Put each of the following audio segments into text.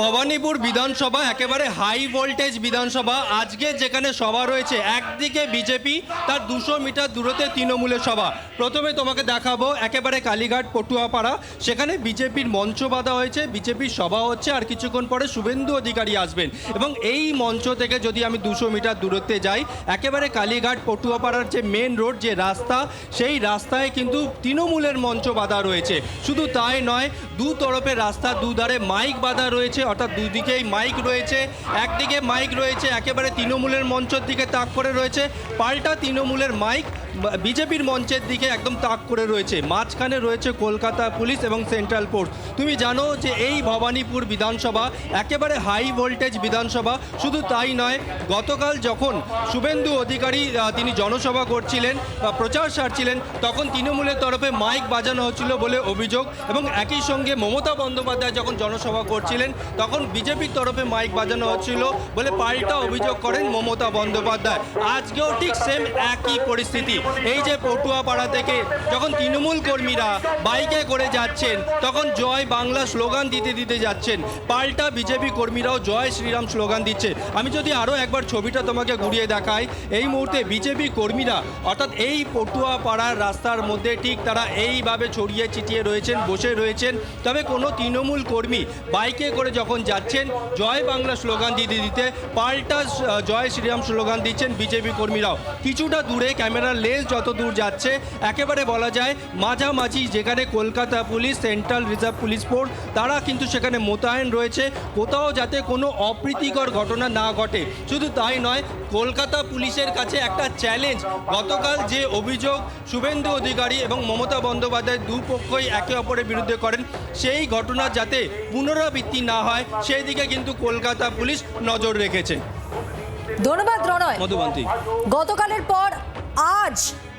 ভবানীপুর বিধানসভা একেবারে high voltage বিধানসভা। আজকে যেখানে সভা রয়েছে, একদিকে বিজেপি, তার 200 মিটার দূরত্বে তৃণমূলের সভা। প্রথমে তোমাকে দেখাবো একেবারে কালীঘাট পটুয়াপাড়া, সেখানে বিজেপির মঞ্চ বাঁধা হয়েছে, বিজেপির সভা হচ্ছে, আর কিছুক্ষণ পরে শুভেন্দু অধিকারী আসবেন। এবং এই মঞ্চ থেকে যদি আমি 200 মিটার দূরত্বে যাই, একেবারে কালীঘাট পটুয়াপাড়ার যে মেন রোড, যে রাস্তা, সেই রাস্তায় কিন্তু তৃণমূলের মঞ্চ বাঁধা রয়েছে। শুধু তাই নয়, দু তরফে রাস্তা দুধারে মাইক বাঁধা রয়েছে, অর্থাৎ দুদিকেই মাইক রয়েছে। একদিকে মাইক রয়েছে একেবারে তৃণমূলের মঞ্চের দিকে তাক করে রয়েছে, পাল্টা তৃণমূলের মাইক বিজেপির মঞ্চের দিকে একদম তাক করে রয়েছে। মাঝখানে রয়েছে কলকাতা পুলিশ এবং সেন্ট্রাল ফোর্স। তুমি জানো যে এই ভবানীপুর বিধানসভা একেবারে হাই ভোল্টেজ বিধানসভা। শুধু তাই নয়, গতকাল যখন শুভেন্দু অধিকারী তিনি জনসভা করছিলেন বা প্রচার সারছিলেন, তখন তৃণমূলের তরফে মাইক বাজানো হচ্ছিল বলে অভিযোগ। এবং একই সঙ্গে মমতা বন্দ্যোপাধ্যায় যখন জনসভা করছিলেন, তখন বিজেপির তরফে মাইক বাজানো হচ্ছিল বলে পাল্টা অভিযোগ করেন মমতা বন্দ্যোপাধ্যায়। আজকেও ঠিক সেম একই পরিস্থিতি। এই যে পটুয়াপাড়া থেকে যখন তৃণমূল কর্মীরা বাইকে করে যাচ্ছেন, তখন জয় বাংলা স্লোগান দিতে যাচ্ছেন, পাল্টা বিজেপি কর্মীরাও জয় শ্রীরাম স্লোগান দিচ্ছে। আমি যদি আরও একবার ছবিটা তোমাকে ঘুরিয়ে দেখাই, এই মুহূর্তে বিজেপি কর্মীরা অর্থাৎ এই পটুয়াপাড়ার রাস্তার মধ্যে ঠিক তারা এইভাবে ছড়িয়ে ছিটিয়ে রয়েছেন, বসে রয়েছেন। তবে কোনো তৃণমূল কর্মী বাইকে করে যখন যাচ্ছেন, জয় বাংলা স্লোগান দিতে পাল্টা জয় শ্রীরাম স্লোগান দিচ্ছেন বিজেপি কর্মীরাও। কিছুটা দূরে ক্যামেরার লেন্স যত দূর যাচ্ছে, একেবারে বলা যায় মাঝামাঝি, যেখানে Kolkata police, central reserve police force, তারা কিন্তু সেখানে মোতায়েন রয়েছে, কোথাও যাতে কোনো অপ্রীতিকর ঘটনা না ঘটে। শুধু তাই নয়, কলকাতা পুলিশের কাছে একটা চ্যালেঞ্জ। গতকাল যে অভিযোগ শুভেন্দু অধিকারী এবং মমতা বন্দ্যোপাধ্যায় দুপক্ষই একে অপরের বিরুদ্ধে করেন, সেই ঘটনা যাতে পুনরাবৃত্তি না হয়, সেই দিকে কিন্তু কলকাতা পুলিশ নজর রেখেছে। ধন্যবাদ রণয়। মধুবন্তী, গতকালের পর আজ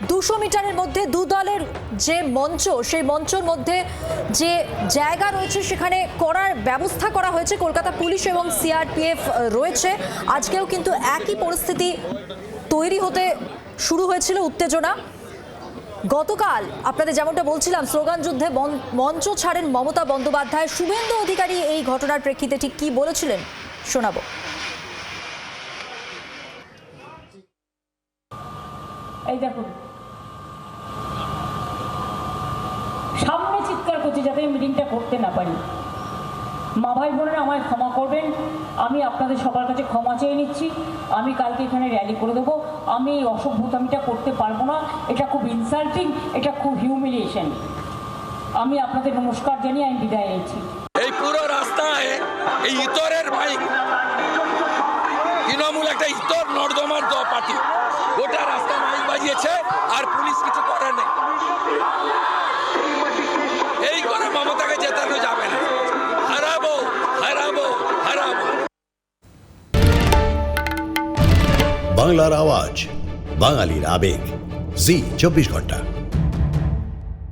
200 মিটারের মধ্যে দু দলের যে মঞ্চ, সেই মঞ্চের মধ্যে যে জায়গা রয়েছে সেখানে করার ব্যবস্থা করা হয়েছে। কলকাতা পুলিশ এবং সিআরপিএফ রয়েছে। আজকেও কিন্তু একই পরিস্থিতি তৈরি হতে শুরু হয়েছিল, উত্তেজনা। গতকাল আপনাদের যেমনটা বলছিলাম, স্লোগান যুদ্ধে মঞ্চ ছাড়েন মমতা বন্দ্যোপাধ্যায়। শুভেন্দু অধিকারী এই ঘটনার প্রেক্ষিতে ঠিক কি বলেছিলেন শোনাবো। এই দেখুন, সামনে চিৎকার করছি যাতে মিটিংটা করতে না পারি। মা ভাই বোনেরা আমায় ক্ষমা করবেন, আমি আপনাদের সবার কাছে ক্ষমা চেয়ে নিচ্ছি। আমি কালকে এখানে র্যালি করে দেবো। আমি এই অসভ্যতামিটা করতে পারবো না। এটা খুব ইনসাল্টিং, এটা খুব হিউমিলিয়েশন। আমি আপনাদের নমস্কার জানিয়ে আমি বিদায় নিচ্ছি। এই পুরো রাস্তায় এই ইতরের বাইক, তৃণমূল একটা ইতর নর্দমার পার্টি, গোটা রাস্তা মাইক বাজিয়েছে আর পুলিশ কিছু করে নেই। এই করে মমতাকে জেতানো যাবে না। হারাবো হারাবো হারাবো। বাংলার আওয়াজ, বাঙালির আবেগ, জি 24 ঘন্টা।